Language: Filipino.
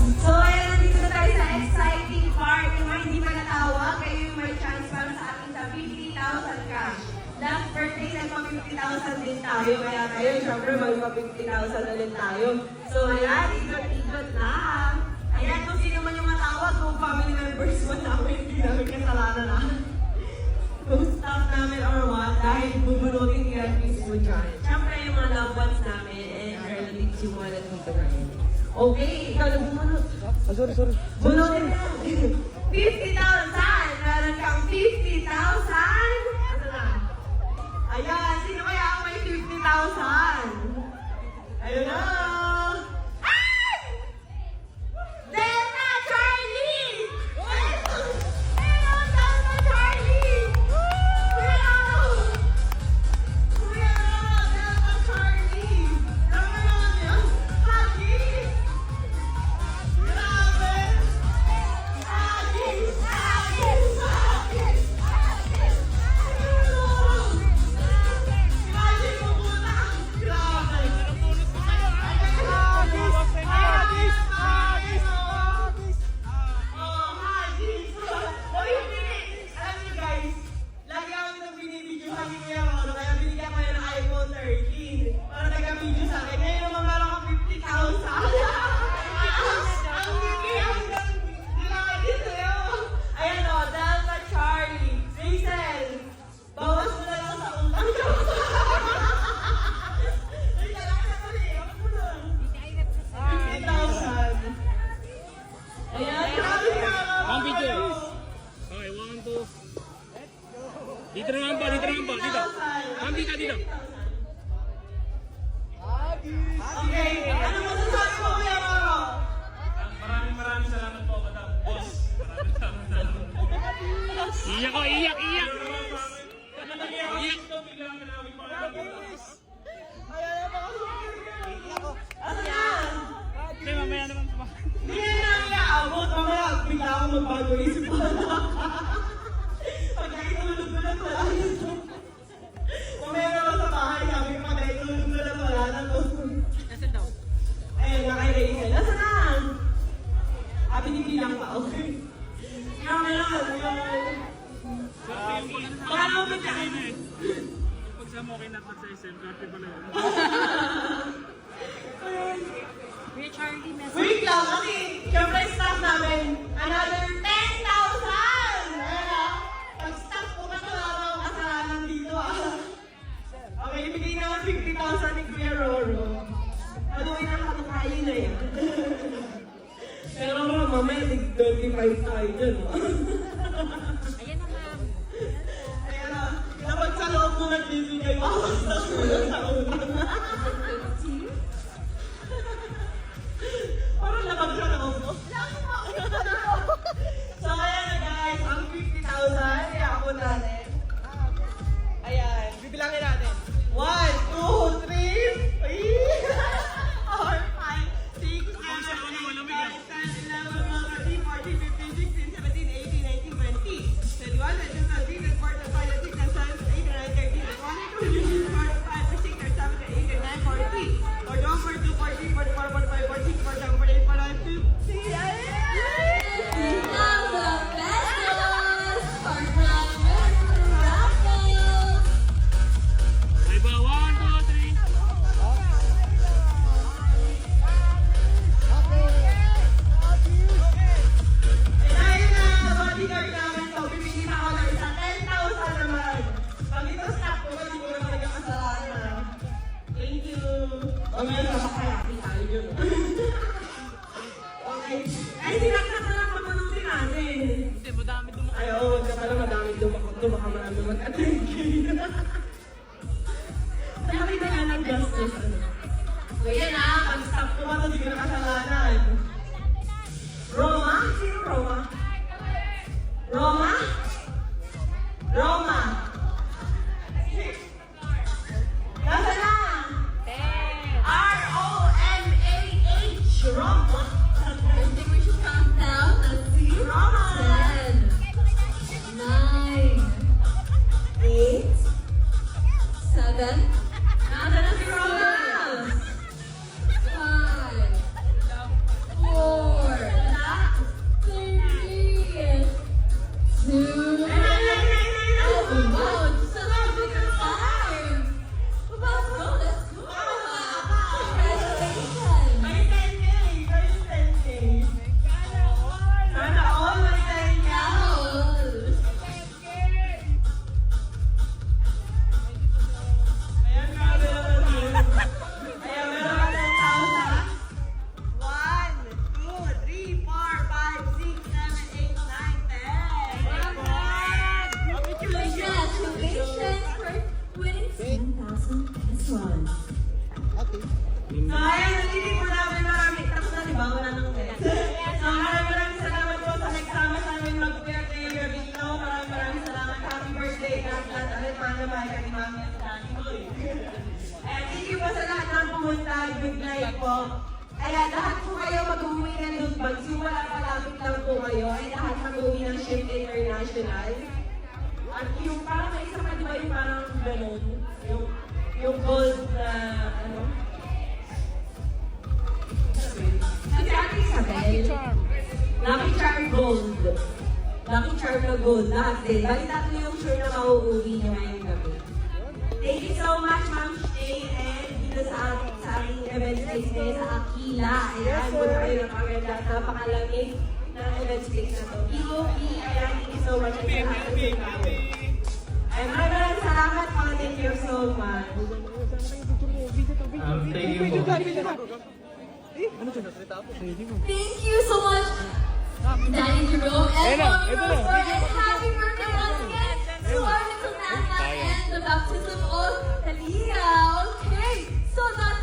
So, ayan, nandito na tayo sa exciting part. Yung mga hindi pa natawag, kayo yung may chance para sa atin sa 50,000 cash. Last birthday, nagpa-50,000 din tayo. Kaya tayo, syempre, magpa-50,000 na din tayo. So, ayan, ikot-ikot lang. Ayan, kung sino man yung matawag, kung family members mo namin, hindi namin kasalanan na. Kung staff namin or what, dahil bubunutin kaya Facebook channel. Syempre, yung mga loved ones namin and relatives yung mga nandito namin. Okay, ikaw na bumunot. Sorry. Bunutin na. 50,000! Meron kang 50,000! Ano na? Ayan, sino kaya ang may 50,000? Ayun na! Ay! Delta Charlie! Hello, Delta Charlie! Hello! Delta Charlie! Grabe naman yan! Hagis! Grabe! Hagis! Hagis! Hagis! Hagis! Imagine mo muna! Grabe! Oh, Hagis! Hoy, hindi! Alam niyo guys, lagi ako nang binibidyohan ni Kuya Rolo, kaya binigyan ko yan ng iPhone 13 para taga-video sa akin. Ngayon naman meron kang 50,000. Ang hindi hanggang nilagin sa'yo. Ayan o, Delta Charlie. Rachel, bawas mo na lang sa utang ko. Ay, talaga na rin. Ako mo lang. 50,000. Ayan, grabe na. Ang video. Okay, 1, 2. Dito naman pa. Dito. Kambi ka dito. Okay, ano masasabi mo, Kuya Rolo? Maraming salamat po, Madam Boss. Maraming salamat. Iyak ko, iyak. Iyak. Bigla kami namin Ano yan? Hindi, mamaya naman pa. Hindi yan namin naabot. Mamaya, bigla ako magbago isip ko. Pag naitulog ko lang wala yun. Mamaya naman sa bahay kami, pag naitulog ko lang wala na to. Nasaan daw? Ayun, naka-erase. Nasaan na? Binibilang pa, okay. Grabe naman. Baka naman biglaan. Pag sa mo, kinakot sa SM, karte pala yun. Wait lang, kasi syempre staff namin, another 10,000! Ayan ah. Pag-staff ko ka wala akong kasalanan dito ah. Okay, ibigay naman 50,000 ni Kuya Roro. Haluin ang hatukayin na yan. Pero mamaya, 25 tayo dyan ah. Ayan na, ma'am. Ayan ah, kapag sa loob mo nagbibigay, bawas na sulat sa utang. Parang labag sa loob mo. So ayan na guys, ang 50,000, iakot natin. Ayan, bibilangin natin. 1, 2, 3, 4, 5, 6, 7, 8, 9, 10, 11, 12, 13, 14, 15, 16, 17, 18, 19, 20, 21, 22, 23, 24, 25, 26, 27, 28, 29, 30, 31, 32, 33, 34, 35, 36, 37, po. Ayan, lahat po kayo mag-uwi ng loot bags. Yung wala palapit lang po kayo, ay lahat mag-uwi ng Shift International. At yung parang may isa pa, di ba yung parang ganun? Yung gold na, ano? Kasi Ate Isabel, Lucky Charm Gold. Lucky Charm na gold, lahat din. Bali tatlo yung sure na mauuwi nyo ngayong gabi. Thank you so much, Ma'am Shay, and dito sa aming event space ngayon sa Aquila. Ayan, punta kayo ng paganda. Napakalamig ng event space na to. EOP, ayan, thank you so much. Ay, maraming salamat po. Thank you so much. Thank you po. Thank you so much, Daddy Jerome, and Mommy Rose, and happy birthday once again to our little Nana and the baptism of Talia. Okay, so that